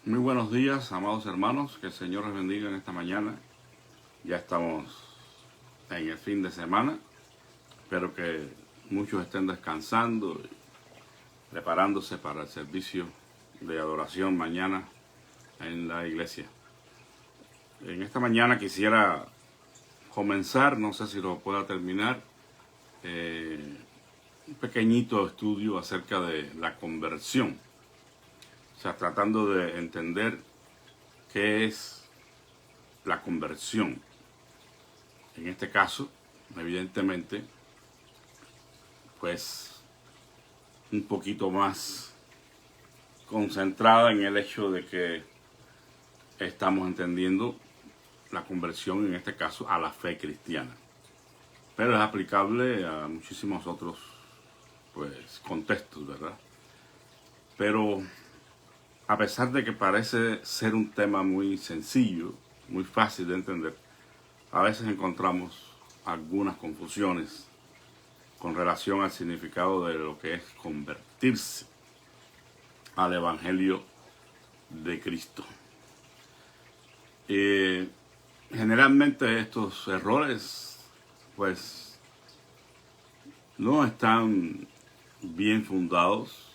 Muy buenos días, amados hermanos, que el Señor les bendiga en esta mañana. Ya estamos en el fin de semana. Espero que muchos estén descansando y preparándose para el servicio de adoración mañana en la iglesia. En esta mañana quisiera comenzar, no sé si lo pueda terminar, un pequeñito estudio acerca de la conversión. O sea, tratando de entender qué es la conversión. En este caso, evidentemente, pues un poquito más concentrada en el hecho de que estamos entendiendo la conversión, en este caso, a la fe cristiana. Pero es aplicable a muchísimos otros pues contextos, ¿verdad? Pero a pesar de que parece ser un tema muy sencillo, muy fácil de entender, a veces encontramos algunas confusiones con relación al significado de lo que es convertirse al Evangelio de Cristo. Generalmente estos errores pues no están bien fundados,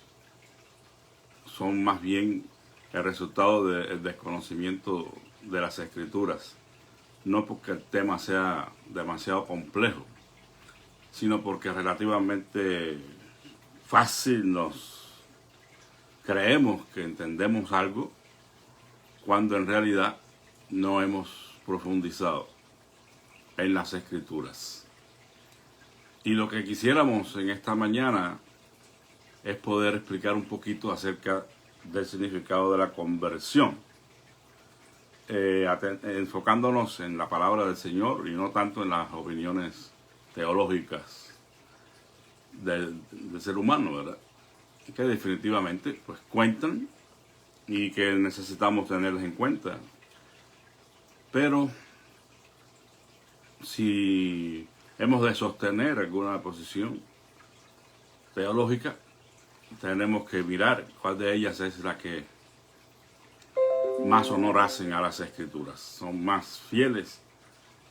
son más bien el resultado del desconocimiento de las Escrituras, no porque el tema sea demasiado complejo, sino porque relativamente fácil nos creemos que entendemos algo cuando en realidad no hemos profundizado en las Escrituras. Y lo que quisiéramos en esta mañana es poder explicar un poquito acerca del significado de la conversión, enfocándonos en la palabra del Señor y no tanto en las opiniones teológicas del ser humano, ¿verdad? Que definitivamente pues cuentan y que necesitamos tenerlas en cuenta. Pero si hemos de sostener alguna posición teológica, tenemos que mirar cuál de ellas es la que más honor hacen a las Escrituras, son más fieles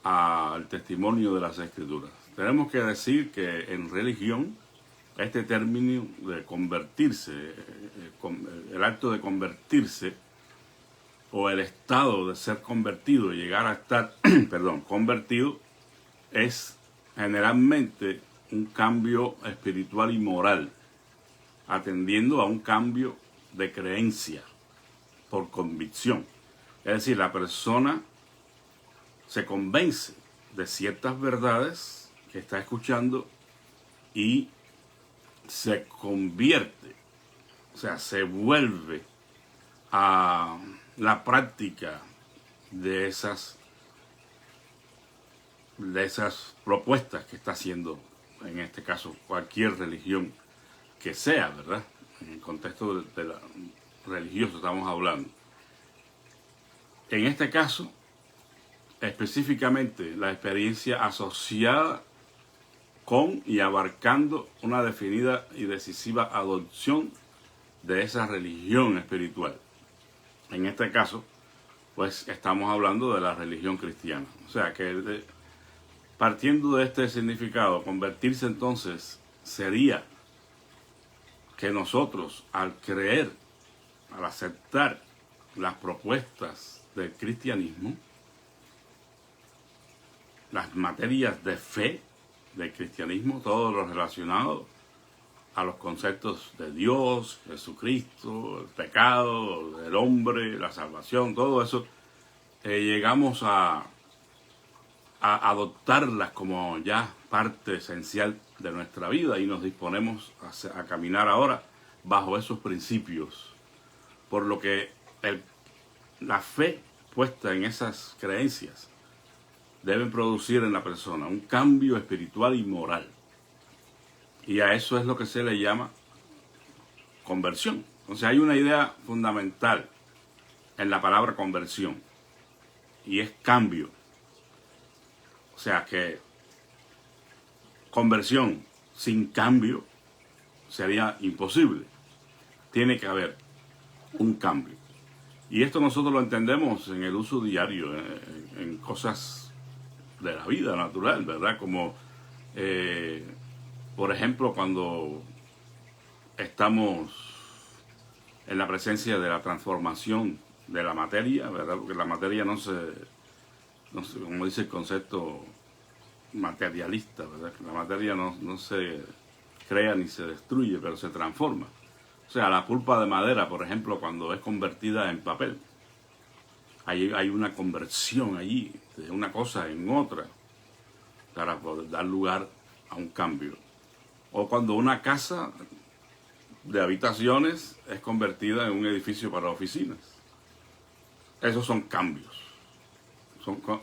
al testimonio de las Escrituras. Tenemos que decir que en religión este término de convertirse, el acto de convertirse o el estado de ser convertido, llegar a estar, perdón, convertido, es generalmente un cambio espiritual y moral, atendiendo a un cambio de creencia por convicción. Es decir, la persona se convence de ciertas verdades que está escuchando y se convierte, o sea, se vuelve a la práctica de esas propuestas que está haciendo, en este caso, cualquier religión que sea, ¿verdad? En el contexto de la religioso estamos hablando. En este caso, específicamente, la experiencia asociada con y abarcando una definida y decisiva adopción de esa religión espiritual. En este caso, pues estamos hablando de la religión cristiana. O sea que partiendo de este significado, convertirse entonces sería que nosotros al creer, al aceptar las propuestas del cristianismo, las materias de fe del cristianismo, todo lo relacionado a los conceptos de Dios, Jesucristo, el pecado, el hombre, la salvación, todo eso, llegamos a adoptarlas como ya parte esencial de nuestra vida y nos disponemos a caminar ahora bajo esos principios. Por lo que la fe puesta en esas creencias deben producir en la persona un cambio espiritual y moral. Y a eso es lo que se le llama conversión. O sea, hay una idea fundamental en la palabra conversión y es cambio. O sea que conversión sin cambio sería imposible. Tiene que haber un cambio. Y esto nosotros lo entendemos en el uso diario, en cosas de la vida natural, ¿verdad? Como, por ejemplo, cuando estamos en la presencia de la transformación de la materia, ¿verdad? Porque la materia no se como dice el concepto materialista, ¿verdad? La materia no se crea ni se destruye, pero se transforma. O sea, la pulpa de madera, por ejemplo, cuando es convertida en papel, hay una conversión allí de una cosa en otra para poder dar lugar a un cambio. O cuando una casa de habitaciones es convertida en un edificio para oficinas. Esos son cambios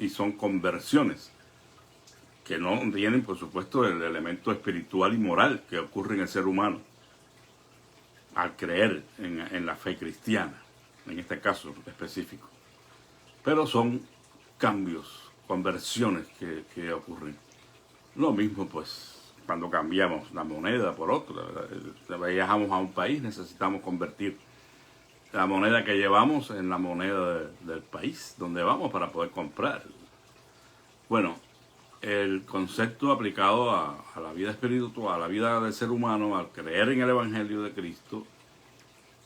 y son conversiones que no tienen, por supuesto, el elemento espiritual y moral que ocurre en el ser humano al creer en la fe cristiana, en este caso específico. Pero son cambios, conversiones que ocurren. Lo mismo, pues, cuando cambiamos la moneda por otra, ¿verdad? Viajamos a un país, necesitamos convertir la moneda que llevamos en la moneda del país donde vamos para poder comprar. Bueno, el concepto aplicado a la vida espiritual, a la vida del ser humano, al creer en el Evangelio de Cristo,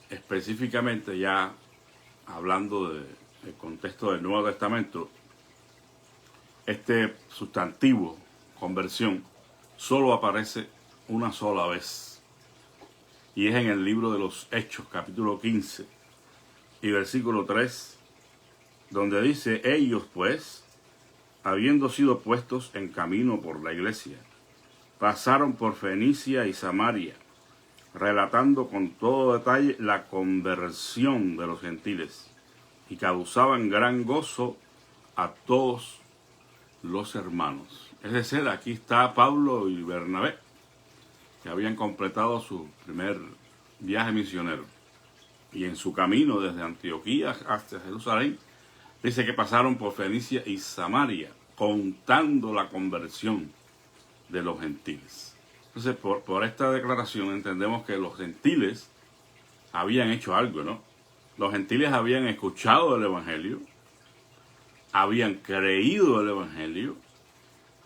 específicamente ya hablando del contexto del Nuevo Testamento, este sustantivo, conversión, solo aparece una sola vez. Y es en el libro de los Hechos, capítulo 15 y versículo 3, donde dice: ellos pues, habiendo sido puestos en camino por la iglesia, pasaron por Fenicia y Samaria, relatando con todo detalle la conversión de los gentiles, y causaban gran gozo a todos los hermanos. Es decir, aquí está Pablo y Bernabé, que habían completado su primer viaje misionero. Y en su camino desde Antioquía hasta Jerusalén, dice que pasaron por Fenicia y Samaria, contando la conversión de los gentiles. Entonces, por esta declaración entendemos que los gentiles habían hecho algo, ¿no? Los gentiles habían escuchado el Evangelio, habían creído el Evangelio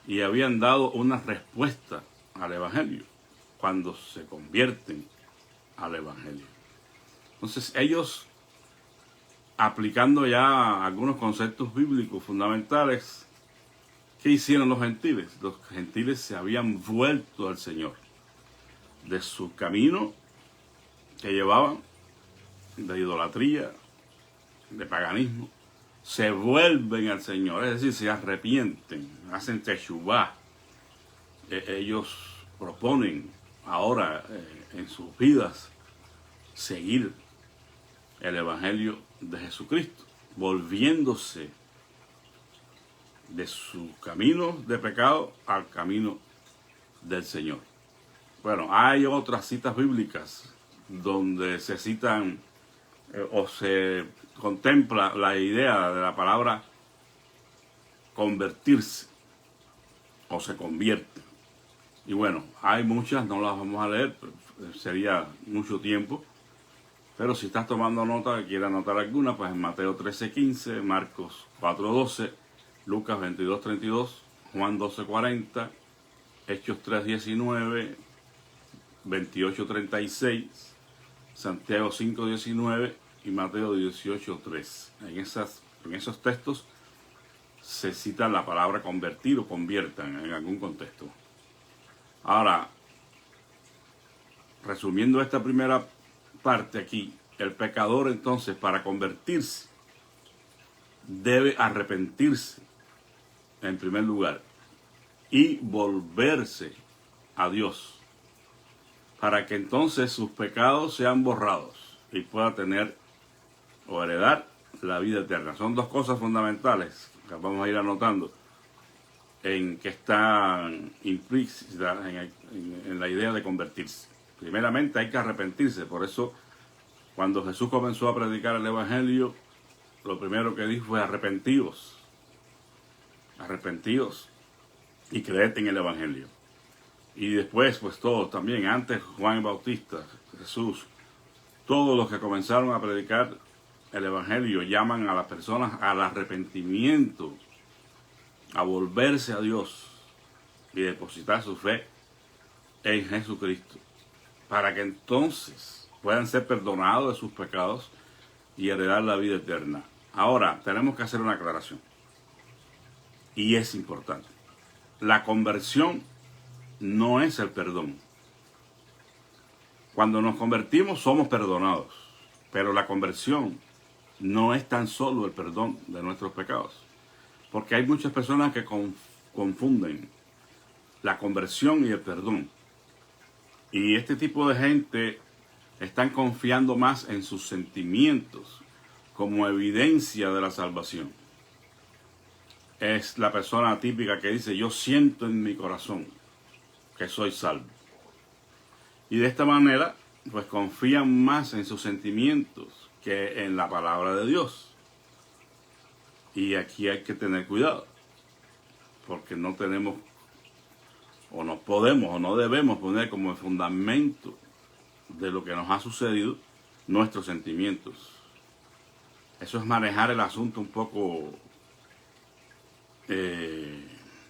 y habían dado una respuesta al Evangelio cuando se convierten al Evangelio. Entonces ellos, aplicando ya algunos conceptos bíblicos fundamentales, ¿qué hicieron los gentiles? Los gentiles se habían vuelto al Señor de su camino que llevaban de idolatría, de paganismo. Se vuelven al Señor, es decir, se arrepienten, hacen teshuvá. Ellos proponen ahora en sus vidas seguir el Evangelio de Jesucristo, volviéndose de su camino de pecado al camino del Señor. Bueno, hay otras citas bíblicas donde se citan o se contempla la idea de la palabra convertirse o se convierte. Y bueno, hay muchas, no las vamos a leer, sería mucho tiempo. Pero si estás tomando nota, quieres anotar alguna, pues en Mateo 13:15, Marcos 4:12, Lucas 22:32, Juan 12:40, Hechos 3:19, 28:36, Santiago 5:19 y Mateo 18:3. En esos textos se cita la palabra convertir o conviertan en algún contexto. Ahora, resumiendo esta primera parte aquí, el pecador entonces para convertirse debe arrepentirse en primer lugar y volverse a Dios para que entonces sus pecados sean borrados y pueda tener o heredar la vida eterna. Son dos cosas fundamentales que vamos a ir anotando en que están implícitas en la idea de convertirse. Primeramente hay que arrepentirse, por eso cuando Jesús comenzó a predicar el Evangelio, lo primero que dijo fue arrepentíos y creed en el Evangelio. Y después, pues todos también, antes Juan el Bautista, Jesús, todos los que comenzaron a predicar el Evangelio llaman a las personas al arrepentimiento, a volverse a Dios y depositar su fe en Jesucristo, para que entonces puedan ser perdonados de sus pecados y heredar la vida eterna. Ahora, tenemos que hacer una aclaración, y es importante. La conversión no es el perdón. Cuando nos convertimos somos perdonados, pero la conversión no es tan solo el perdón de nuestros pecados, porque hay muchas personas que confunden la conversión y el perdón. Y este tipo de gente están confiando más en sus sentimientos como evidencia de la salvación. Es la persona típica que dice: yo siento en mi corazón que soy salvo. Y de esta manera, pues confían más en sus sentimientos que en la palabra de Dios. Y aquí hay que tener cuidado, porque no tenemos, o no podemos, o no debemos poner como fundamento de lo que nos ha sucedido nuestros sentimientos. Eso es manejar el asunto un poco,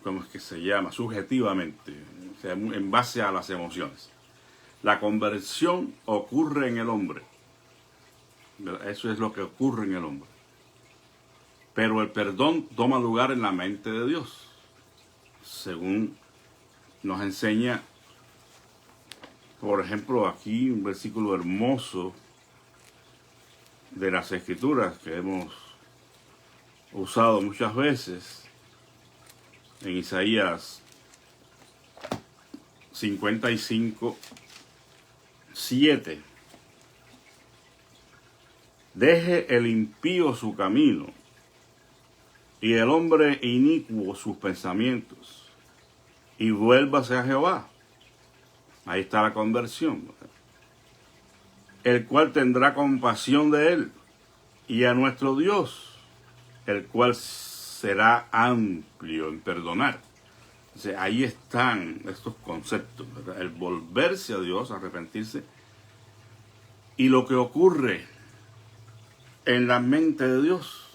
¿cómo es que se llama? Subjetivamente, o sea, en base a las emociones. La conversión ocurre en el hombre. Eso es lo que ocurre en el hombre. Pero el perdón toma lugar en la mente de Dios, según nos enseña, por ejemplo, aquí un versículo hermoso de las Escrituras que hemos usado muchas veces, en Isaías 55:7. Deje el impío su camino y el hombre inicuo sus pensamientos, y vuélvase a Jehová. Ahí está la conversión. El cual tendrá compasión de él, y a nuestro Dios, el cual será amplio en perdonar. O sea, ahí están estos conceptos, ¿verdad? El volverse a Dios, arrepentirse, y lo que ocurre en la mente de Dios,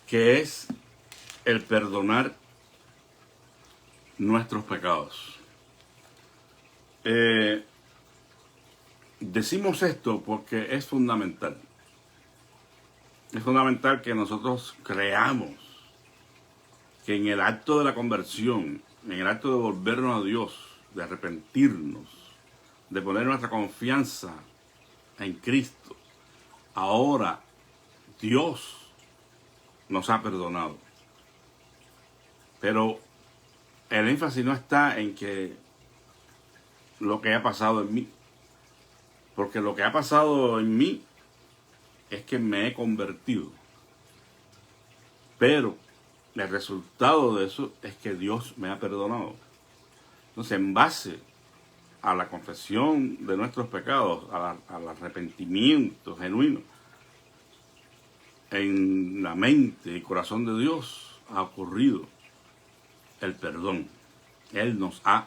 que es el perdonar nuestros pecados. Decimos esto porque es fundamental. Es fundamental que nosotros creamos que en el acto de la conversión, en el acto de volvernos a Dios, de arrepentirnos, de poner nuestra confianza en Cristo, ahora Dios nos ha perdonado. Pero el énfasis no está en que lo que ha pasado en mí, porque lo que ha pasado en mí es que me he convertido. Pero el resultado de eso es que Dios me ha perdonado. Entonces, en base a la confesión de nuestros pecados, al arrepentimiento genuino, en la mente y corazón de Dios ha ocurrido el perdón. Él nos ha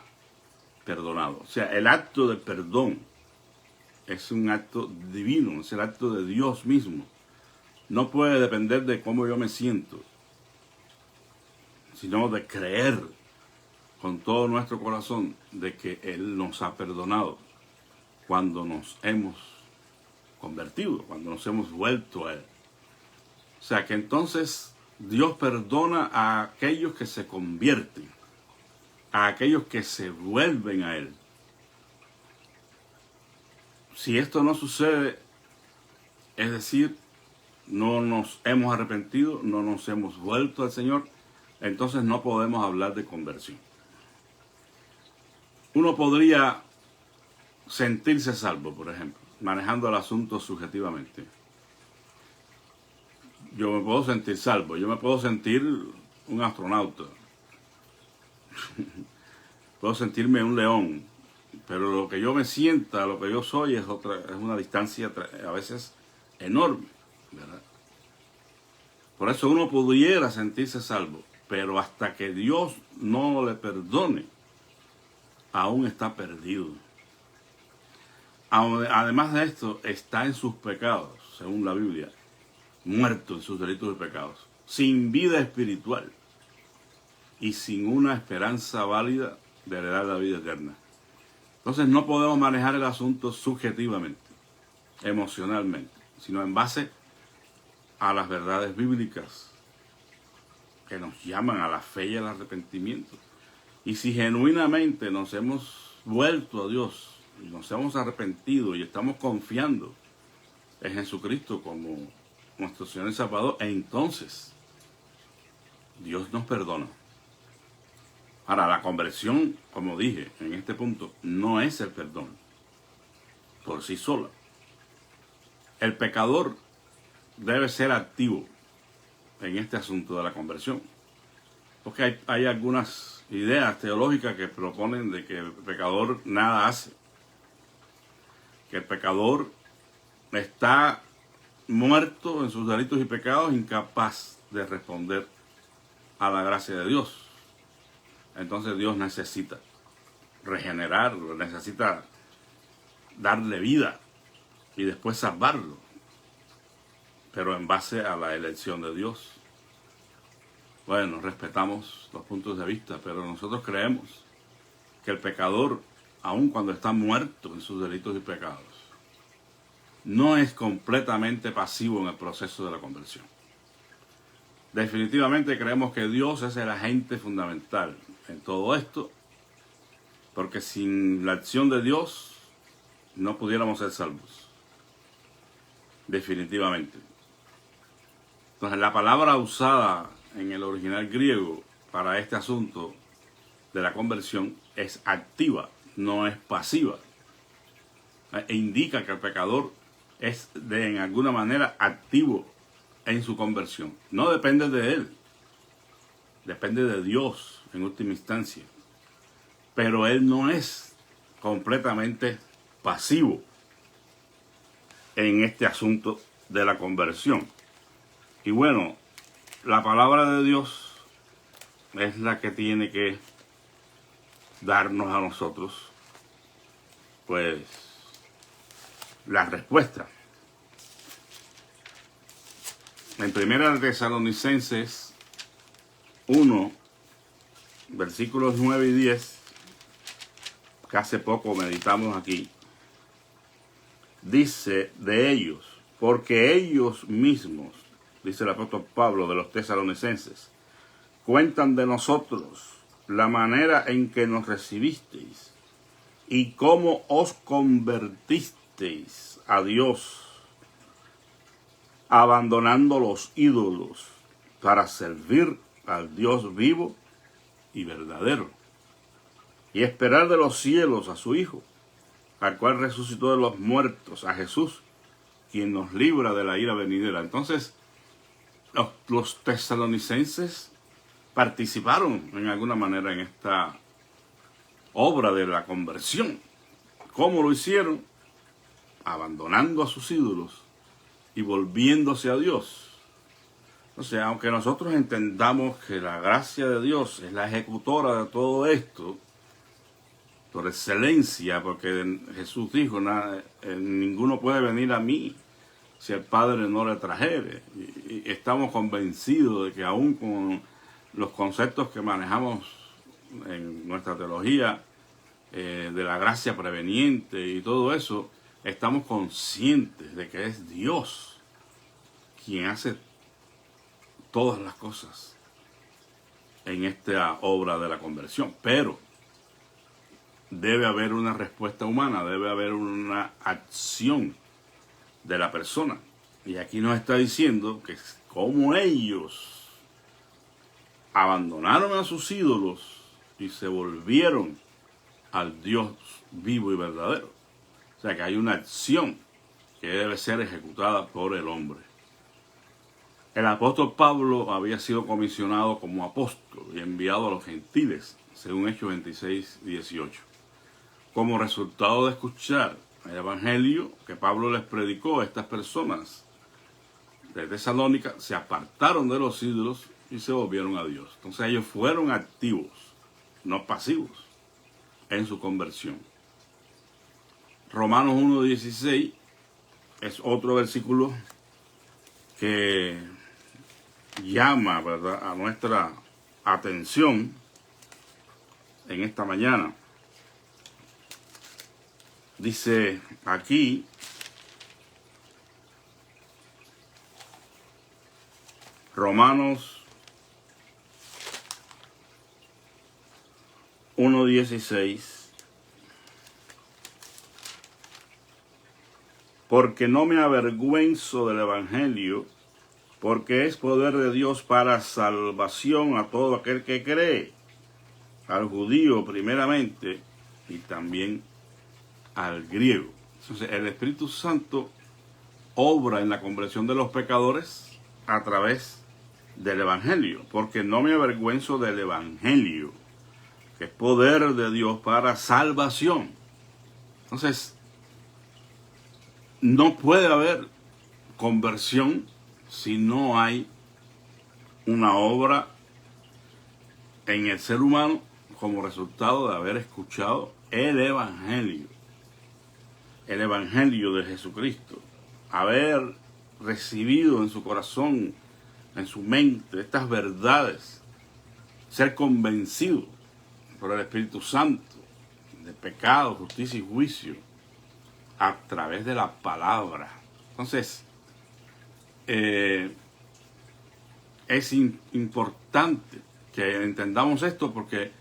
perdonado. O sea, el acto de perdón es un acto divino, es el acto de Dios mismo. No puede depender de cómo yo me siento, sino de creer con todo nuestro corazón de que Él nos ha perdonado cuando nos hemos convertido, cuando nos hemos vuelto a Él. O sea que entonces Dios perdona a aquellos que se convierten, a aquellos que se vuelven a Él. Si esto no sucede, es decir, no nos hemos arrepentido, no nos hemos vuelto al Señor, entonces no podemos hablar de conversión. Uno podría sentirse salvo, por ejemplo, manejando el asunto subjetivamente. Yo me puedo sentir salvo, yo me puedo sentir un astronauta, puedo sentirme un león, pero lo que yo me sienta, lo que yo soy es una distancia a veces enorme, ¿verdad? Por eso uno pudiera sentirse salvo, pero hasta que Dios no le perdone, aún está perdido. además de esto, está en sus pecados, según la Biblia, muerto en sus delitos y pecados, sin vida espiritual y sin una esperanza válida de heredar la vida eterna. Entonces no podemos manejar el asunto subjetivamente, emocionalmente, sino en base a las verdades bíblicas que nos llaman a la fe y al arrepentimiento. Y si genuinamente nos hemos vuelto a Dios y nos hemos arrepentido y estamos confiando en Jesucristo como nuestro Señor y Salvador, entonces Dios nos perdona. Ahora, la conversión, como dije en este punto, no es el perdón por sí sola. El pecador debe ser activo en este asunto de la conversión, porque hay algunas ideas teológicas que proponen de que el pecador nada hace, que el pecador está muerto en sus delitos y pecados, incapaz de responder a la gracia de Dios. Entonces Dios necesita regenerarlo, necesita darle vida y después salvarlo, pero en base a la elección de Dios. Bueno, respetamos los puntos de vista, pero nosotros creemos que el pecador, aun cuando está muerto en sus delitos y pecados, no es completamente pasivo en el proceso de la conversión. Definitivamente creemos que Dios es el agente fundamental en todo esto, porque sin la acción de Dios no pudiéramos ser salvos. Definitivamente. Entonces, la palabra usada en el original griego para este asunto de la conversión es activa, no es pasiva. E indica que el pecador es en alguna manera activo en su conversión. No depende de él, depende de Dios en última instancia. Pero él no es completamente pasivo en este asunto de la conversión. Y bueno, la palabra de Dios es la que tiene que darnos a nosotros, pues, la respuesta. En 1 Tesalonicenses 1, versículos 9 y 10, que hace poco meditamos aquí, dice de ellos, porque ellos mismos, dice el apóstol Pablo de los tesalonicenses, cuentan de nosotros la manera en que nos recibisteis y cómo os convertisteis a Dios, abandonando los ídolos para servir al Dios vivo y verdadero, y esperar de los cielos a su Hijo, al cual resucitó de los muertos, a Jesús, quien nos libra de la ira venidera. Entonces, los tesalonicenses participaron en alguna manera en esta obra de la conversión. ¿Cómo lo hicieron? Abandonando a sus ídolos y volviéndose a Dios. O sea, aunque nosotros entendamos que la gracia de Dios es la ejecutora de todo esto, por excelencia, porque Jesús dijo, ninguno puede venir a mí si el Padre no le trajere. Y estamos convencidos de que aún con los conceptos que manejamos en nuestra teología, de la gracia preveniente y todo eso, estamos conscientes de que es Dios quien hace todas las cosas en esta obra de la conversión. Pero debe haber una respuesta humana, debe haber una acción de la persona. Y aquí nos está diciendo que como ellos abandonaron a sus ídolos y se volvieron al Dios vivo y verdadero. O sea que hay una acción que debe ser ejecutada por el hombre. El apóstol Pablo había sido comisionado como apóstol y enviado a los gentiles, según Hechos 26, 18. Como resultado de escuchar el evangelio que Pablo les predicó a estas personas de Tesalónica, se apartaron de los ídolos y se volvieron a Dios. Entonces ellos fueron activos, no pasivos, en su conversión. Romanos 1:16 es otro versículo que llama, ¿verdad?, a nuestra atención en esta mañana. Dice aquí: Romanos 1:16, porque no me avergüenzo del Evangelio, porque es poder de Dios para salvación a todo aquel que cree, al judío primeramente y también al griego. Entonces, el Espíritu Santo obra en la conversión de los pecadores a través del Evangelio, porque no me avergüenzo del Evangelio, que es poder de Dios para salvación. Entonces, no puede haber conversión si no hay una obra en el ser humano como resultado de haber escuchado el Evangelio de Jesucristo, haber recibido en su corazón, en su mente, estas verdades, ser convencido por el Espíritu Santo de pecado, justicia y juicio a través de la palabra. Entonces, es importante que entendamos esto, porque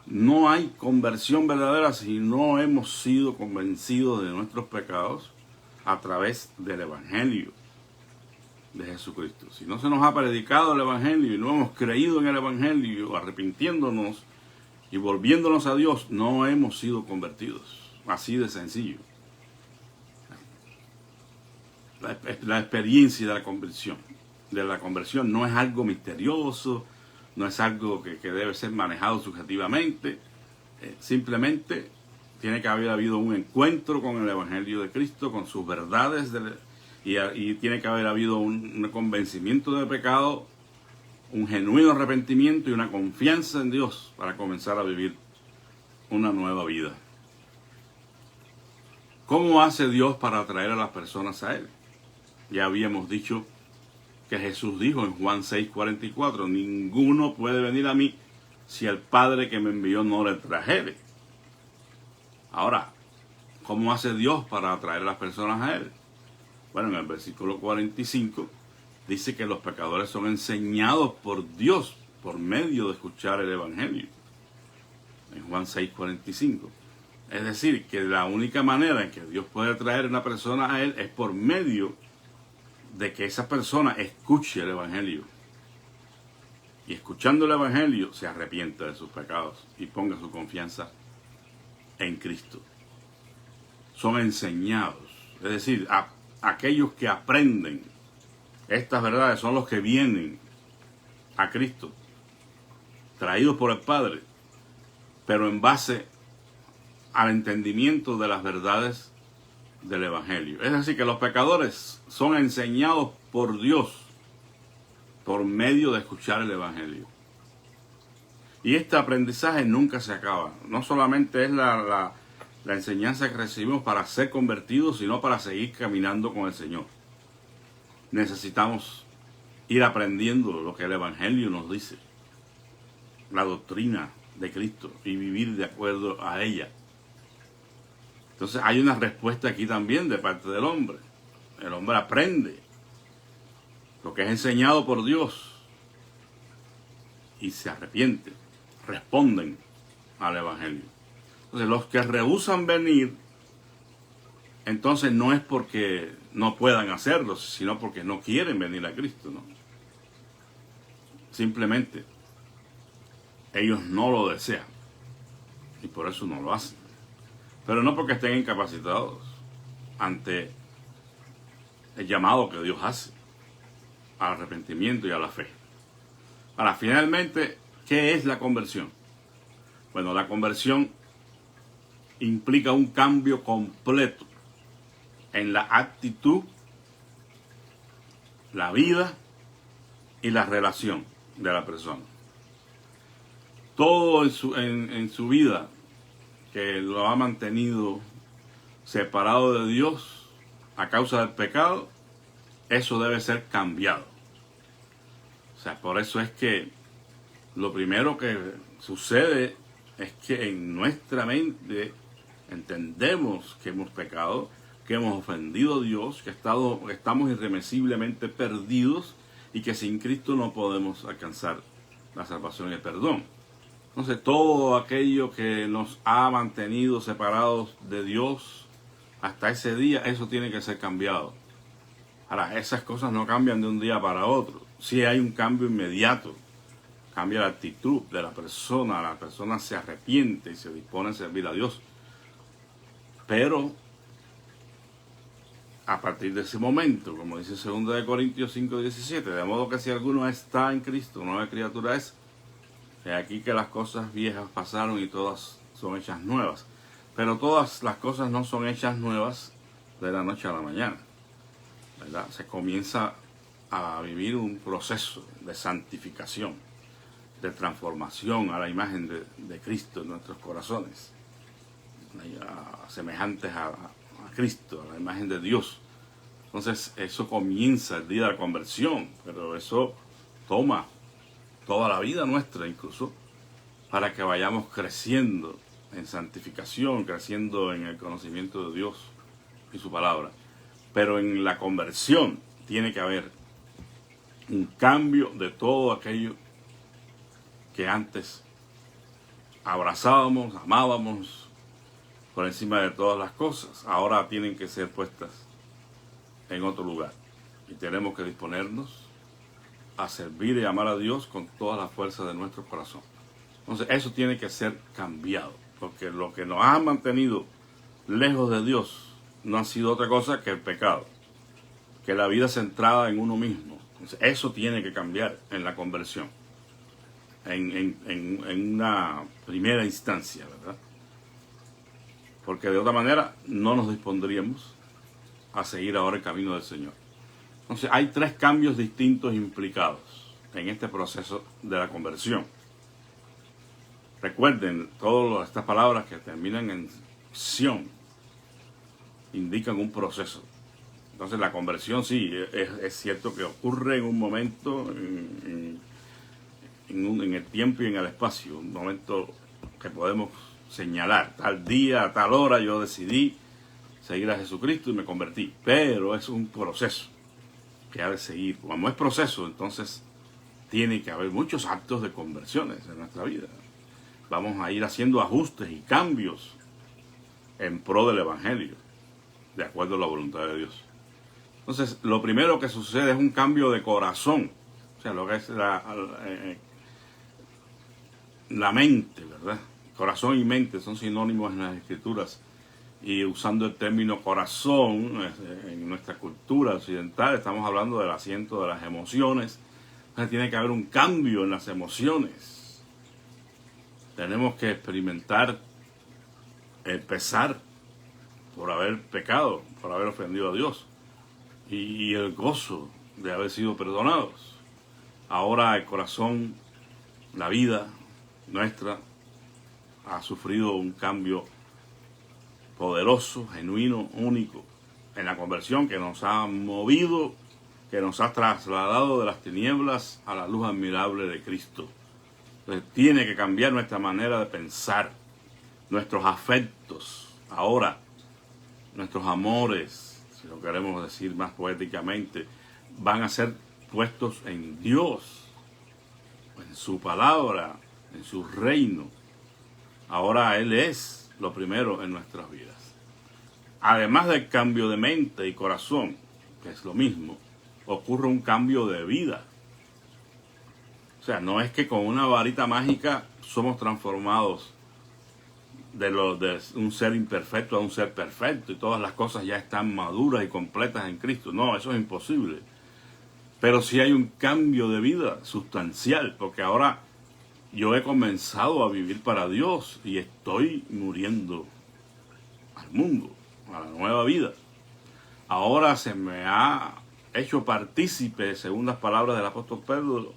no hay conversión verdadera si no hemos sido convencidos de nuestros pecados a través del Evangelio de Jesucristo. Si no se nos ha predicado el Evangelio y no hemos creído en el Evangelio, arrepintiéndonos y volviéndonos a Dios, no hemos sido convertidos. Así de sencillo. La experiencia de la conversión no es algo misterioso, no es algo que debe ser manejado subjetivamente. Simplemente tiene que haber habido un encuentro con el Evangelio de Cristo, con sus verdades, y tiene que haber habido un convencimiento de pecado, un genuino arrepentimiento y una confianza en Dios para comenzar a vivir una nueva vida. ¿Cómo hace Dios para atraer a las personas a Él? Ya habíamos dicho que Jesús dijo en Juan 6:44, ninguno puede venir a mí si el Padre que me envió no le trajere. Ahora, ¿cómo hace Dios para atraer a las personas a Él? Bueno, en el versículo 45 dice que los pecadores son enseñados por Dios por medio de escuchar el Evangelio. En Juan 6:45. Es decir, que la única manera en que Dios puede atraer a una persona a Él es por medio de que esa persona escuche el Evangelio. Y escuchando el Evangelio se arrepienta de sus pecados y ponga su confianza en Cristo. Son enseñados. Es decir, aquellos que aprenden estas verdades son los que vienen a Cristo, traídos por el Padre, pero en base al entendimiento de las verdades del Evangelio. Es decir, que los pecadores son enseñados por Dios por medio de escuchar el Evangelio. Y este aprendizaje nunca se acaba. No solamente es la enseñanza que recibimos para ser convertidos, sino para seguir caminando con el Señor. Necesitamos ir aprendiendo lo que el Evangelio nos dice, la doctrina de Cristo, y vivir de acuerdo a ella. Entonces hay una respuesta aquí también de parte del hombre. El hombre aprende lo que es enseñado por Dios y se arrepiente, responden al Evangelio. Entonces los que rehúsan venir, entonces no es porque no puedan hacerlo, sino porque no quieren venir a Cristo, ¿no? Simplemente ellos no lo desean y por eso no lo hacen. Pero no porque estén incapacitados ante el llamado que Dios hace al arrepentimiento y a la fe. Ahora, finalmente, ¿qué es la conversión? Bueno, la conversión implica un cambio completo en la actitud, la vida y la relación de la persona. Todo en su vida que lo ha mantenido separado de Dios a causa del pecado, eso debe ser cambiado. O sea, por eso es que lo primero que sucede es que en nuestra mente entendemos que hemos pecado, que hemos ofendido a Dios, que estamos irremisiblemente perdidos y que sin Cristo no podemos alcanzar la salvación y el perdón. Entonces, todo aquello que nos ha mantenido separados de Dios hasta ese día, eso tiene que ser cambiado. Ahora, esas cosas no cambian de un día para otro. Sí hay un cambio inmediato. Cambia la actitud de la persona se arrepiente y se dispone a servir a Dios. Pero, a partir de ese momento, como dice 2 Corintios 5:17, de modo que si alguno está en Cristo, nueva criatura es, de aquí que las cosas viejas pasaron y todas son hechas nuevas. Pero todas las cosas no son hechas nuevas de la noche a la mañana, ¿verdad? Se comienza a vivir un proceso de santificación, de transformación a la imagen de Cristo en nuestros corazones, semejantes a Cristo, a la imagen de Dios. Entonces eso comienza el día de la conversión, pero eso toma toda la vida nuestra incluso, para que vayamos creciendo en santificación, creciendo en el conocimiento de Dios y su palabra. Pero en la conversión tiene que haber un cambio de todo aquello que antes abrazábamos, amábamos por encima de todas las cosas. Ahora tienen que ser puestas en otro lugar. Y tenemos que disponernos a servir y amar a Dios con toda la fuerza de nuestro corazón. Entonces eso tiene que ser cambiado, porque lo que nos ha mantenido lejos de Dios no ha sido otra cosa que el pecado, que la vida centrada en uno mismo. Entonces, eso tiene que cambiar en la conversión, en una primera instancia, ¿verdad? Porque de otra manera no nos dispondríamos a seguir ahora el camino del Señor. Entonces hay tres cambios distintos implicados en este proceso de la conversión. Recuerden, todas estas palabras que terminan en sion indican un proceso. Entonces la conversión sí, es cierto que ocurre en un momento, en el tiempo y en el espacio, un momento que podemos señalar, tal día, a tal hora yo decidí seguir a Jesucristo y me convertí. Pero es un proceso que ha de seguir. Como es proceso, entonces tiene que haber muchos actos de conversiones en nuestra vida. Vamos a ir haciendo ajustes y cambios en pro del Evangelio, de acuerdo a la voluntad de Dios. Entonces, lo primero que sucede es un cambio de corazón, o sea, lo que es la mente, ¿verdad? Corazón y mente son sinónimos en las Escrituras, y usando el término corazón, en nuestra cultura occidental estamos hablando del asiento de las emociones. Entonces tiene que haber un cambio en las emociones. Tenemos que experimentar el pesar por haber pecado, por haber ofendido a Dios, y el gozo de haber sido perdonados. Ahora el corazón, la vida nuestra, ha sufrido un cambio poderoso, genuino, único en la conversión, que nos ha movido, que nos ha trasladado de las tinieblas a la luz admirable de Cristo. Entonces tiene que cambiar nuestra manera de pensar, nuestros afectos, ahora nuestros amores, si lo queremos decir más poéticamente, van a ser puestos en Dios, en su palabra, en su reino. Ahora Él es lo primero en nuestras vidas. Además del cambio de mente y corazón, que es lo mismo, ocurre un cambio de vida. O sea, no es que con una varita mágica somos transformados de un ser imperfecto a un ser perfecto y todas las cosas ya están maduras y completas en Cristo. No, eso es imposible. Pero sí hay un cambio de vida sustancial, porque ahora yo he comenzado a vivir para Dios y estoy muriendo al mundo, a la nueva vida. Ahora se me ha hecho partícipe, según las palabras del apóstol Pedro,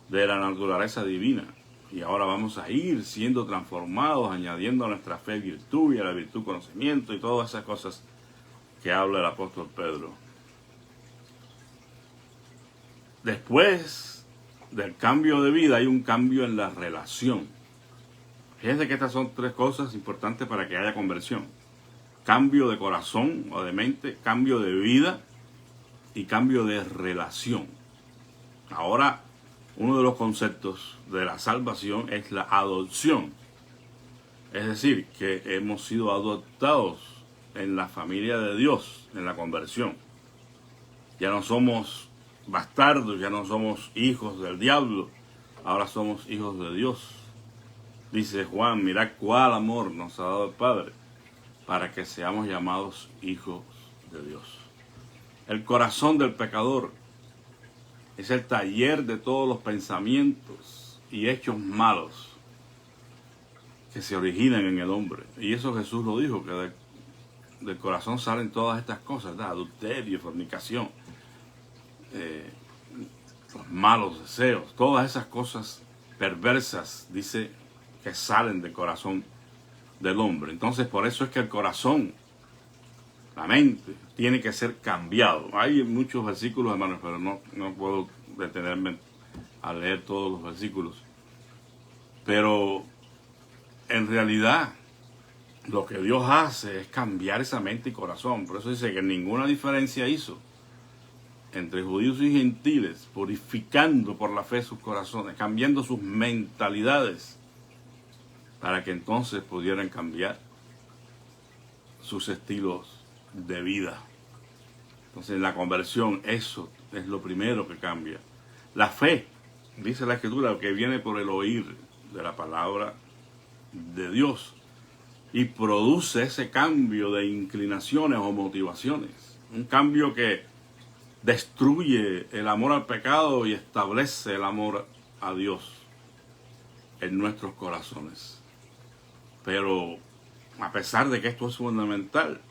de la naturaleza divina. Y ahora vamos a ir siendo transformados, añadiendo a nuestra fe virtud y a la virtud conocimiento y todas esas cosas que habla el apóstol Pedro. Después del cambio de vida hay un cambio en la relación. Fíjense que estas son tres cosas importantes para que haya conversión. Cambio de corazón o de mente, cambio de vida y cambio de relación. Ahora, uno de los conceptos de la salvación es la adopción. Es decir, que hemos sido adoptados en la familia de Dios, en la conversión. Ya no somos bastardos, ya no somos hijos del diablo, ahora somos hijos de Dios. Dice Juan, mirad cuál amor nos ha dado el Padre, para que seamos llamados hijos de Dios. El corazón del pecador es el taller de todos los pensamientos y hechos malos que se originan en el hombre. Y eso Jesús lo dijo, que del corazón salen todas estas cosas, ¿verdad? Adulterio, fornicación, los malos deseos, todas esas cosas perversas, dice, que salen del corazón del hombre. Entonces, por eso es que el corazón, la mente, tiene que ser cambiado. Hay muchos versículos, hermanos, pero no puedo detenerme a leer todos los versículos. Pero en realidad lo que Dios hace es cambiar esa mente y corazón. Por eso dice que ninguna diferencia hizo entre judíos y gentiles, purificando por la fe sus corazones, cambiando sus mentalidades, para que entonces pudieran cambiar sus estilos de vida. Entonces, en la conversión, eso es lo primero que cambia. La fe, dice la Escritura, que viene por el oír de la palabra de Dios y produce ese cambio de inclinaciones o motivaciones. Un cambio que destruye el amor al pecado y establece el amor a Dios en nuestros corazones. Pero a pesar de que esto es fundamental,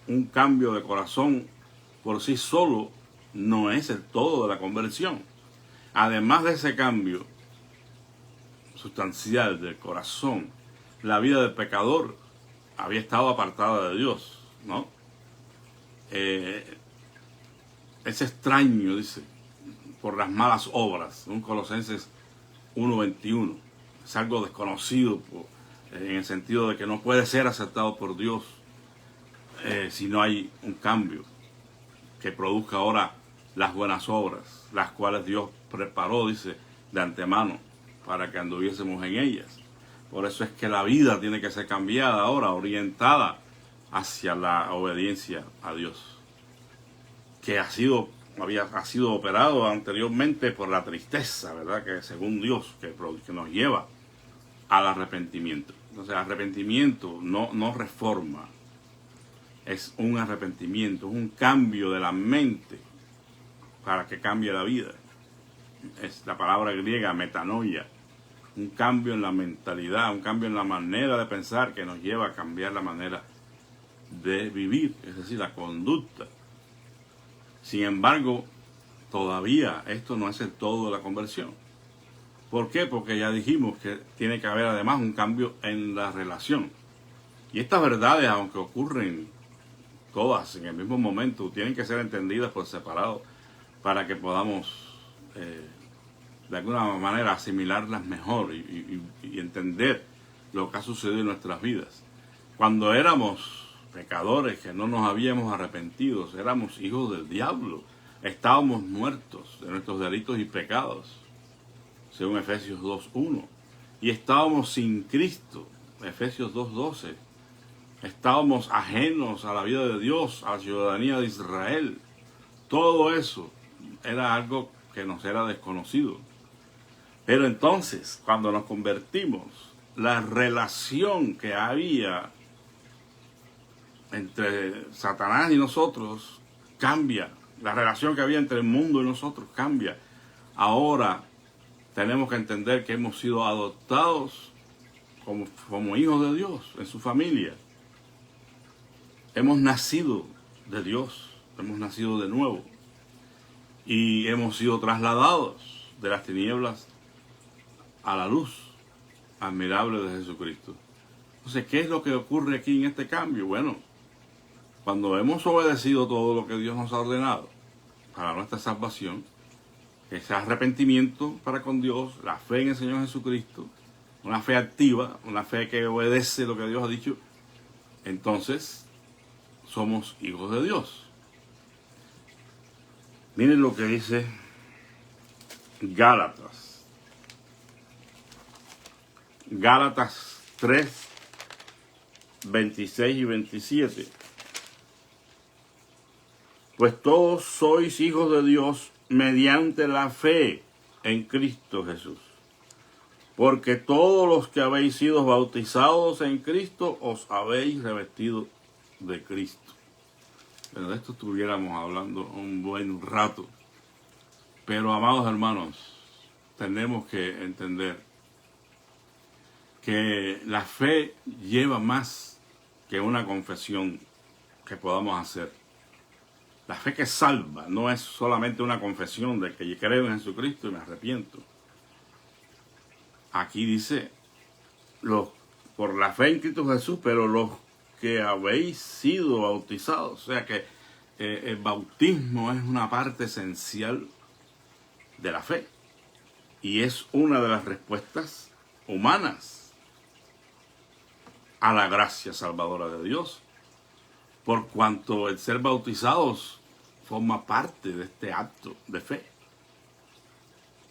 un cambio de corazón por sí solo no es el todo de la conversión. Además de ese cambio sustancial del corazón, la vida del pecador había estado apartada de Dios, ¿no? Es extraño, dice, por las malas obras, en Colosenses 1:21. Es algo desconocido en el sentido de que no puede ser aceptado por Dios si no hay un cambio que produzca ahora las buenas obras, las cuales Dios preparó, dice, de antemano para que anduviésemos en ellas. Por eso es que la vida tiene que ser cambiada ahora, orientada hacia la obediencia a Dios, que ha sido operado anteriormente por la tristeza, ¿verdad? Que según Dios, que nos lleva al arrepentimiento. Entonces, arrepentimiento no reforma, es un arrepentimiento, es un cambio de la mente para que cambie la vida. Es la palabra griega metanoia, un cambio en la mentalidad, un cambio en la manera de pensar que nos lleva a cambiar la manera de vivir, es decir, la conducta. Sin embargo, todavía esto no es el todo de la conversión. ¿Por qué? Porque ya dijimos que tiene que haber además un cambio en la relación. Y estas verdades, aunque ocurren todas en el mismo momento, tienen que ser entendidas por separado para que podamos de alguna manera asimilarlas mejor y entender lo que ha sucedido en nuestras vidas. Cuando éramos pecadores, que no nos habíamos arrepentido, éramos hijos del diablo, estábamos muertos de nuestros delitos y pecados, según Efesios 2:1, y estábamos sin Cristo, Efesios 2:12, estábamos ajenos a la vida de Dios, a la ciudadanía de Israel. Todo eso era algo que nos era desconocido. Pero entonces, cuando nos convertimos, la relación que había entre Satanás y nosotros cambia. La relación que había entre el mundo y nosotros cambia. Ahora tenemos que entender que hemos sido adoptados como hijos de Dios en su familia. Hemos nacido de Dios, hemos nacido de nuevo y hemos sido trasladados de las tinieblas a la luz, admirable de Jesucristo. Entonces, ¿qué es lo que ocurre aquí en este cambio? Bueno, cuando hemos obedecido todo lo que Dios nos ha ordenado para nuestra salvación, ese arrepentimiento para con Dios, la fe en el Señor Jesucristo, una fe activa, una fe que obedece lo que Dios ha dicho, entonces somos hijos de Dios. Miren lo que dice Gálatas. Gálatas 3, 26 y 27. Pues todos sois hijos de Dios mediante la fe en Cristo Jesús. Porque todos los que habéis sido bautizados en Cristo, os habéis revestido de Cristo. Pero de esto estuviéramos hablando un buen rato. Pero, amados hermanos, tenemos que entender que la fe lleva más que una confesión que podamos hacer. La fe que salva no es solamente una confesión de que yo creo en Jesucristo y me arrepiento. Aquí dice, por la fe en Cristo Jesús, pero los que habéis sido bautizados. O sea que el bautismo es una parte esencial de la fe. Y es una de las respuestas humanas a la gracia salvadora de Dios. Por cuanto el ser bautizados forma parte de este acto de fe.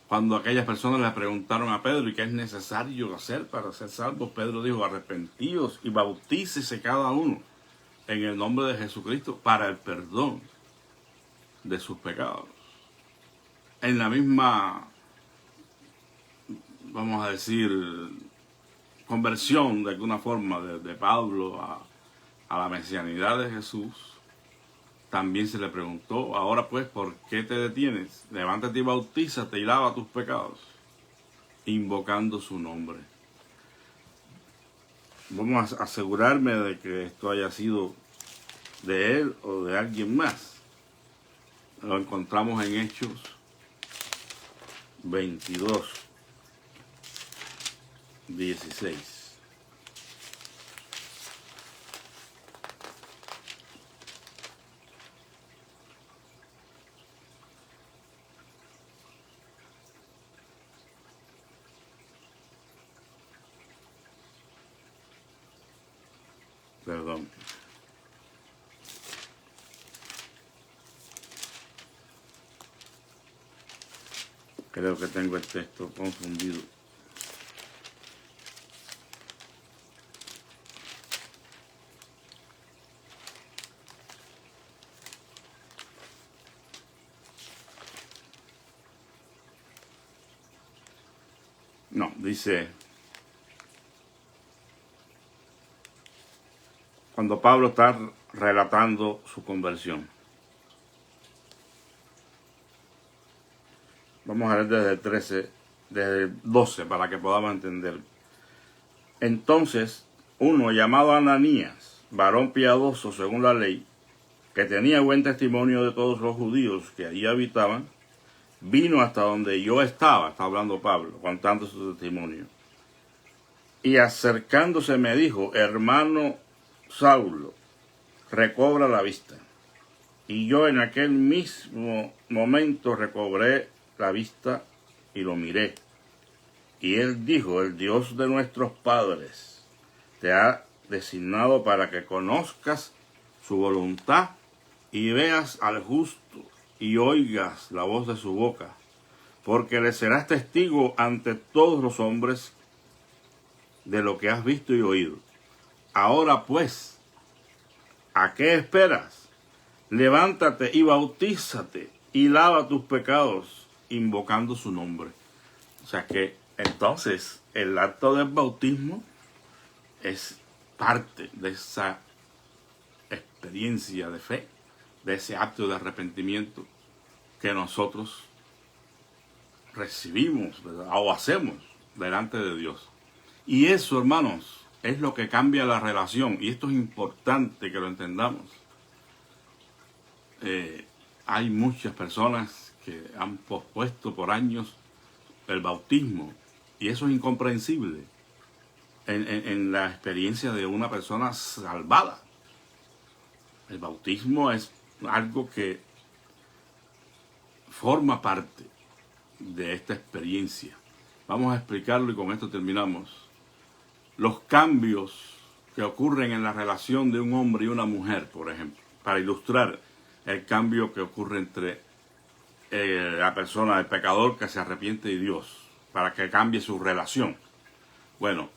Cuando aquellas personas le preguntaron a Pedro, ¿y qué es necesario hacer para ser salvos? Pedro dijo, arrepentíos y bautícese cada uno en el nombre de Jesucristo para el perdón de sus pecados. En la misma, vamos a decir, conversión de alguna forma de Pablo a la mesianidad de Jesús, también se le preguntó, ahora pues, ¿por qué te detienes? Levántate y bautízate y lava tus pecados, invocando su nombre. Vamos a asegurarme de que esto haya sido de él o de alguien más. Lo encontramos en Hechos 22, 16. Perdón. Creo que tengo el texto confundido. No, dice, cuando Pablo está relatando su conversión. Vamos a leer desde el 13, desde el 12 para que podamos entender. Entonces, uno llamado Ananías, varón piadoso según la ley, que tenía buen testimonio de todos los judíos que allí habitaban, vino hasta donde yo estaba, está hablando Pablo, contando su testimonio. Y acercándose me dijo, hermano Saulo, recobra la vista. Y yo en aquel mismo momento recobré la vista y lo miré. Y él dijo, el Dios de nuestros padres te ha designado para que conozcas su voluntad y veas al justo y oigas la voz de su boca, porque le serás testigo ante todos los hombres de lo que has visto y oído. Ahora pues, ¿a qué esperas? Levántate y bautízate y lava tus pecados, invocando su nombre. O sea que entonces el acto del bautismo es parte de esa experiencia de fe, de ese acto de arrepentimiento que nosotros recibimos, ¿verdad?, o hacemos delante de Dios. Y eso, hermanos, es lo que cambia la relación. Y esto es importante que lo entendamos. Hay muchas personas que han pospuesto por años el bautismo. Y eso es incomprensible. en la experiencia de una persona salvada. El bautismo es algo que forma parte de esta experiencia. Vamos a explicarlo y con esto terminamos. Los cambios que ocurren en la relación de un hombre y una mujer, por ejemplo, para ilustrar el cambio que ocurre entre la persona, el pecador que se arrepiente y Dios, para que cambie su relación. Bueno,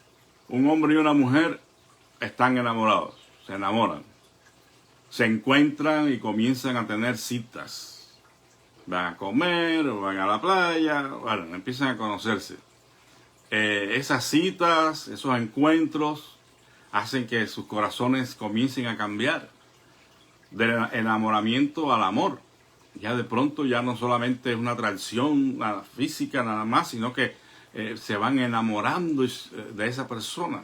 un hombre y una mujer están enamorados, se enamoran, se encuentran y comienzan a tener citas. Van a comer, o van a la playa, bueno, empiezan a conocerse. Esas citas, esos encuentros, hacen que sus corazones comiencen a cambiar del enamoramiento al amor. Ya de pronto ya no solamente es una atracción física nada más, sino que se van enamorando de esa persona.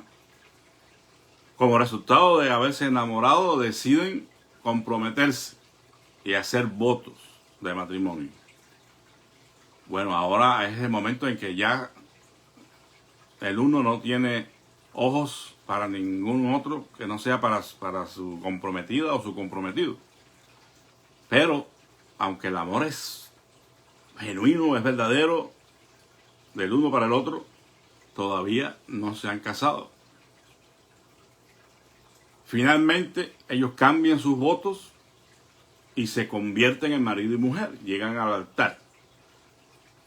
Como resultado de haberse enamorado, deciden comprometerse y hacer votos de matrimonio. Bueno, ahora es el momento en que ya el uno no tiene ojos para ningún otro que no sea para su comprometida o su comprometido. Pero, aunque el amor es genuino, es verdadero, del uno para el otro, todavía no se han casado. Finalmente, ellos cambian sus votos y se convierten en marido y mujer, llegan al altar.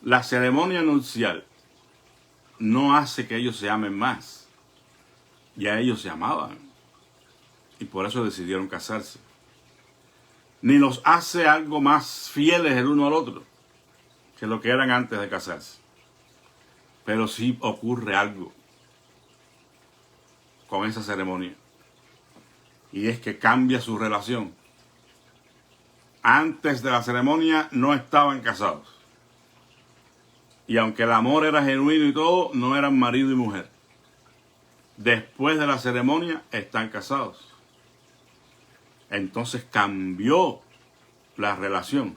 La ceremonia nupcial no hace que ellos se amen más. Ya ellos se amaban y por eso decidieron casarse. Ni los hace algo más fieles el uno al otro que lo que eran antes de casarse. Pero sí ocurre algo con esa ceremonia, y es que cambia su relación. Antes de la ceremonia no estaban casados, y aunque el amor era genuino y todo, no eran marido y mujer. Después de la ceremonia están casados. Entonces cambió la relación,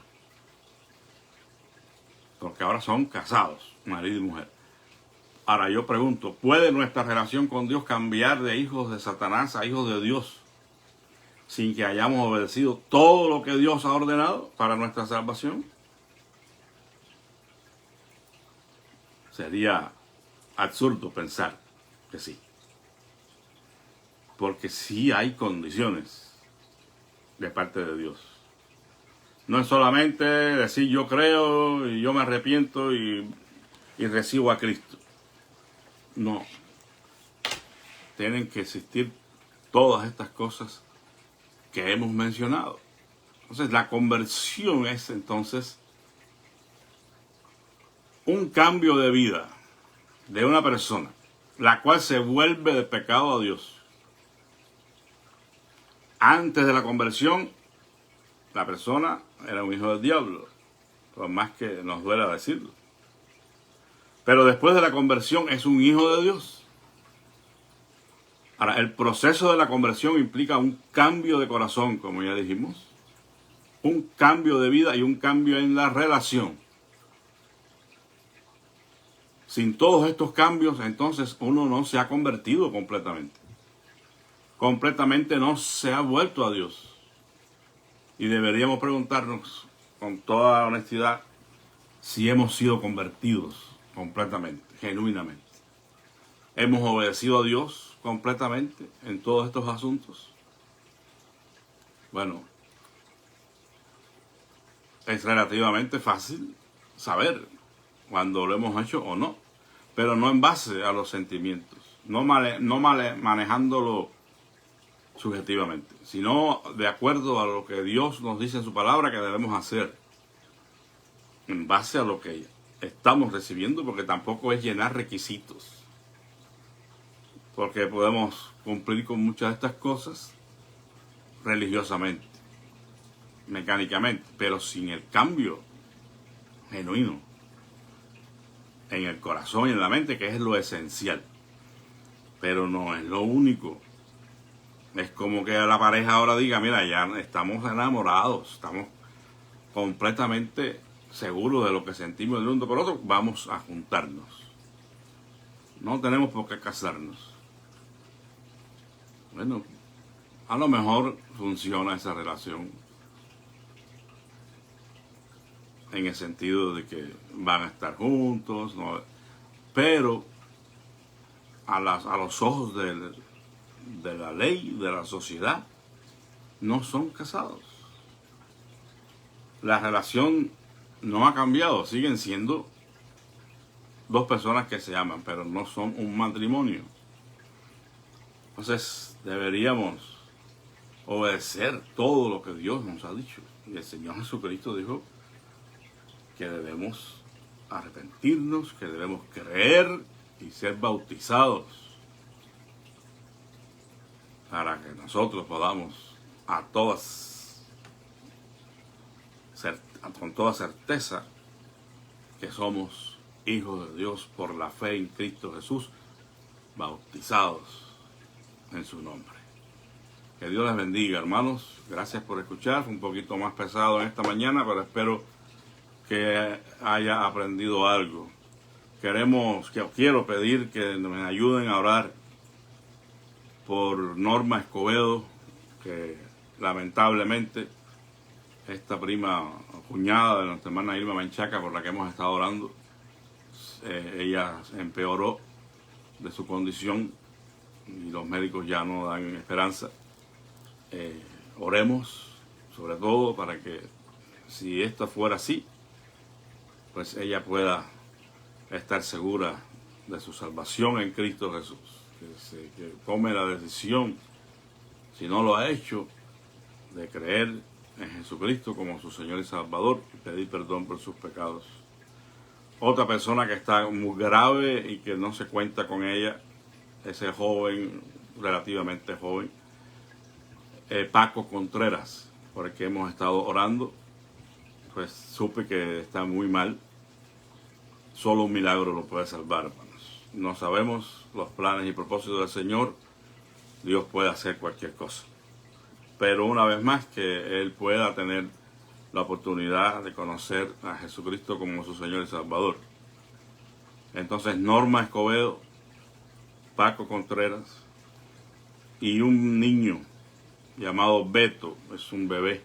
porque ahora son casados, marido y mujer. Ahora yo pregunto, ¿puede nuestra relación con Dios cambiar de hijos de Satanás a hijos de Dios sin que hayamos obedecido todo lo que Dios ha ordenado para nuestra salvación? Sería absurdo pensar que sí. Porque sí hay condiciones de parte de Dios. No es solamente decir yo creo y yo me arrepiento y recibo a Cristo. No. Tienen que existir todas estas cosas que hemos mencionado. Entonces la conversión es entonces un cambio de vida de una persona, la cual se vuelve de pecado a Dios. Antes de la conversión, la persona era un hijo del diablo, por más que nos duela decirlo. Pero después de la conversión es un hijo de Dios. Ahora, el proceso de la conversión implica un cambio de corazón, como ya dijimos, un cambio de vida y un cambio en la relación. Sin todos estos cambios, entonces uno no se ha convertido completamente. Completamente no se ha vuelto a Dios. Y deberíamos preguntarnos con toda honestidad si hemos sido convertidos completamente, genuinamente. ¿Hemos obedecido a Dios completamente en todos estos asuntos? Bueno, es relativamente fácil saber cuando lo hemos hecho o no, pero no en base a los sentimientos, no manejándolo subjetivamente, sino de acuerdo a lo que Dios nos dice en su palabra que debemos hacer, en base a lo que estamos recibiendo, porque tampoco es llenar requisitos, porque podemos cumplir con muchas de estas cosas religiosamente, mecánicamente, pero sin el cambio genuino en el corazón y en la mente, que es lo esencial, pero no es lo único. Es como que la pareja ahora diga, mira, ya estamos enamorados, estamos completamente seguros de lo que sentimos el uno por otro, vamos a juntarnos. No tenemos por qué casarnos. Bueno, a lo mejor funciona esa relación en el sentido de que van a estar juntos, ¿no? Pero a los ojos de la ley, de la sociedad, no son casados. La relación no ha cambiado, siguen siendo dos personas que se aman, pero no son un matrimonio. Entonces deberíamos obedecer todo lo que Dios nos ha dicho. Y el Señor Jesucristo dijo que debemos arrepentirnos, que debemos creer y ser bautizados para que nosotros podamos con toda certeza que somos hijos de Dios por la fe en Cristo Jesús, bautizados en su nombre. Que Dios les bendiga, hermanos. Gracias por escuchar. Fue un poquito más pesado en esta mañana, pero espero que haya aprendido algo. Quiero pedir que me ayuden a orar por Norma Escobedo, que lamentablemente esta prima cuñada de nuestra hermana Irma Menchaca, por la que hemos estado orando, ella empeoró de su condición y los médicos ya no dan esperanza. Oremos sobre todo para que, si esto fuera así, pues ella pueda estar segura de su salvación en Cristo Jesús, que tome la decisión, si no lo ha hecho, de creer en Jesucristo como su Señor y Salvador y pedir perdón por sus pecados. Otra persona que está muy grave y que no se cuenta con ella, ese joven, relativamente joven, Paco Contreras, por el que hemos estado orando, pues supe que está muy mal. Solo un milagro lo puede salvar, hermanos. No sabemos los planes y propósitos del Señor. Dios puede hacer cualquier cosa. Pero una vez más, que Él pueda tener la oportunidad de conocer a Jesucristo como su Señor y Salvador. Entonces, Norma Escobedo, Paco Contreras y un niño llamado Beto, es un bebé.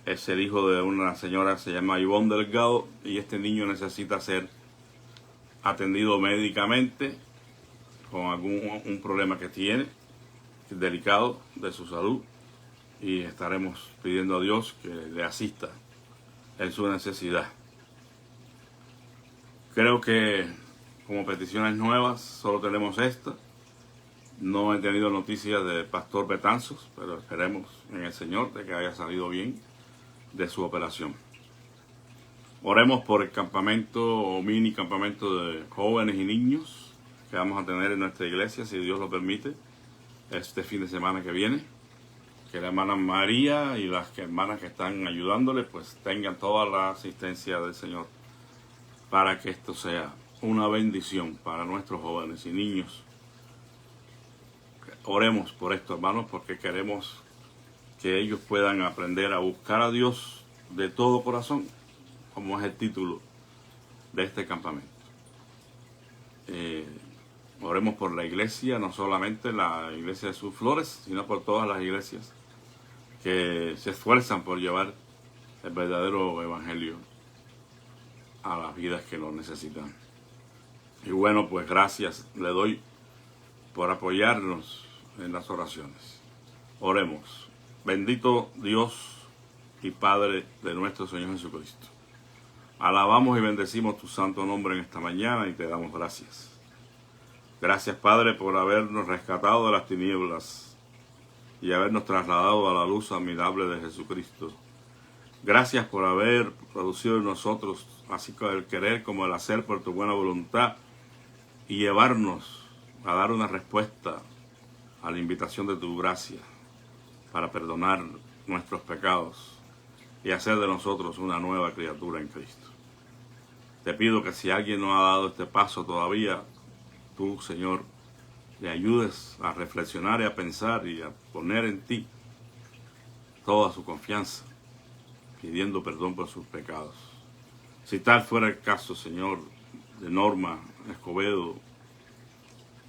Es el hijo de una señora que se llama Ivonne Delgado, y este niño necesita ser atendido médicamente con un problema que tiene, delicado de su salud, y estaremos pidiendo a Dios que le asista en su necesidad. Creo que como peticiones nuevas solo tenemos esta. No he tenido noticias de Pastor Betanzos, pero esperemos en el Señor de que haya salido bien de su operación. Oremos por el campamento o mini campamento de jóvenes y niños que vamos a tener en nuestra iglesia, si Dios lo permite, este fin de semana que viene. Que la hermana María y las hermanas que están ayudándole pues tengan toda la asistencia del Señor para que esto sea una bendición para nuestros jóvenes y niños. Oremos por esto, hermanos, porque queremos que ellos puedan aprender a buscar a Dios de todo corazón, como es el título de este campamento. Oremos por la iglesia, no solamente la iglesia de Sus Flores, sino por todas las iglesias que se esfuerzan por llevar el verdadero evangelio a las vidas que lo necesitan. Y bueno, pues gracias le doy por apoyarnos en las oraciones. Oremos. Bendito Dios y Padre de nuestro Señor Jesucristo. Alabamos y bendecimos tu santo nombre en esta mañana y te damos gracias. Gracias, Padre, por habernos rescatado de las tinieblas y habernos trasladado a la luz admirable de Jesucristo. Gracias por haber producido en nosotros, así como el querer como el hacer por tu buena voluntad, y llevarnos a dar una respuesta a la invitación de tu gracia para perdonar nuestros pecados y hacer de nosotros una nueva criatura en Cristo. Te pido que si alguien no ha dado este paso todavía, tú, Señor, le ayudes a reflexionar y a pensar y a poner en ti toda su confianza, pidiendo perdón por sus pecados. Si tal fuera el caso, Señor, de Norma Escobedo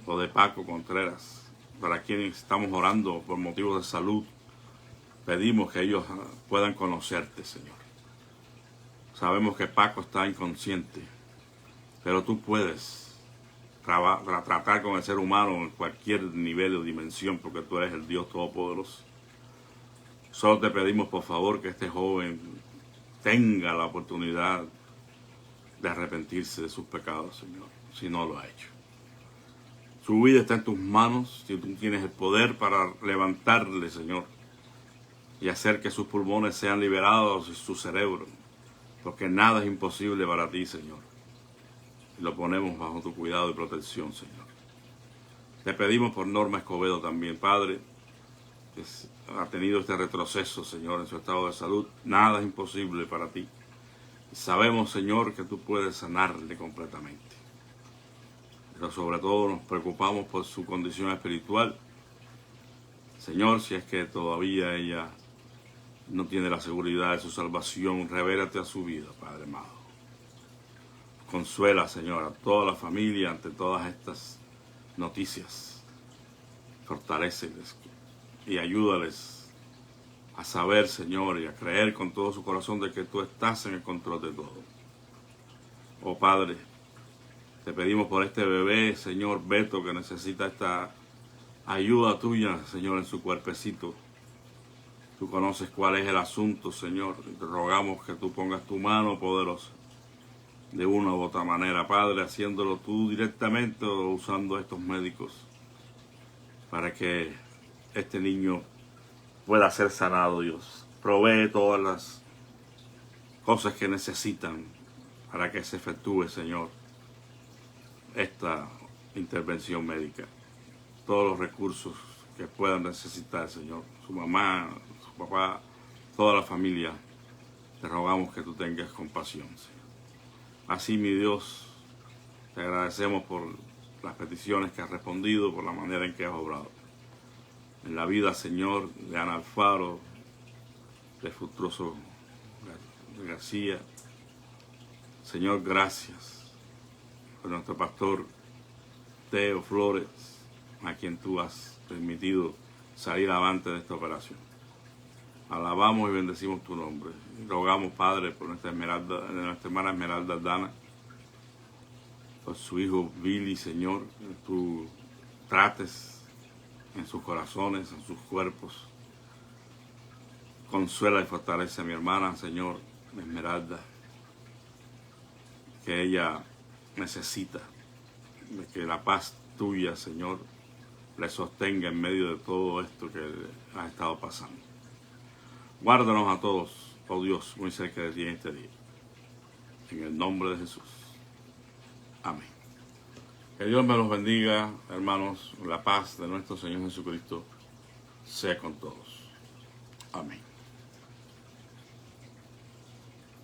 o de Paco Contreras, para quienes estamos orando por motivos de salud, pedimos que ellos puedan conocerte, Señor. Sabemos que Paco está inconsciente, pero tú puedes tratar con el ser humano en cualquier nivel o dimensión, porque tú eres el Dios Todopoderoso. Solo te pedimos, por favor, que este joven tenga la oportunidad de arrepentirse de sus pecados, Señor, si no lo ha hecho. Su vida está en tus manos, si tú tienes el poder para levantarle, Señor, y hacer que sus pulmones sean liberados y su cerebro, porque nada es imposible para ti, Señor. Y lo ponemos bajo tu cuidado y protección, Señor. Te pedimos por Norma Escobedo también, Padre, que ha tenido este retroceso, Señor, en su estado de salud. Nada es imposible para ti. Y sabemos, Señor, que tú puedes sanarle completamente. Pero sobre todo nos preocupamos por su condición espiritual. Señor, si es que todavía ella no tiene la seguridad de su salvación, revélate a su vida, Padre amado. Consuela, Señor, a toda la familia ante todas estas noticias. Fortaléceles y ayúdales a saber, Señor, y a creer con todo su corazón de que tú estás en el control de todo. Oh Padre, te pedimos por este bebé, Señor Beto, que necesita esta ayuda tuya, Señor, en su cuerpecito. Tú conoces cuál es el asunto, Señor. Te rogamos que tú pongas tu mano poderosa de una u otra manera, Padre, haciéndolo tú directamente o usando estos médicos para que este niño pueda ser sanado, Dios. Provee todas las cosas que necesitan para que se efectúe, Señor, esta intervención médica. Todos los recursos que puedan necesitar, Señor. Su mamá, su papá, toda la familia. Te rogamos que tú tengas compasión, Señor. Así, mi Dios, te agradecemos por las peticiones que has respondido, por la manera en que has obrado. En la vida, Señor, de Ana Alfaro, de Fructuoso García. Señor, gracias por nuestro pastor Teo Flores, a quien tú has permitido salir avante de esta operación. Alabamos y bendecimos tu nombre. Y rogamos, Padre, por nuestra hermana Esmeralda Dana, por su hijo Billy, Señor, que tú trates en sus corazones, en sus cuerpos. Consuela y fortalece a mi hermana, Señor, Esmeralda, que ella necesita de que la paz tuya, Señor, le sostenga en medio de todo esto que ha estado pasando. Guárdanos a todos, oh Dios, muy cerca de ti en este día. En el nombre de Jesús. Amén. Que Dios me los bendiga, hermanos. La paz de nuestro Señor Jesucristo sea con todos. Amén.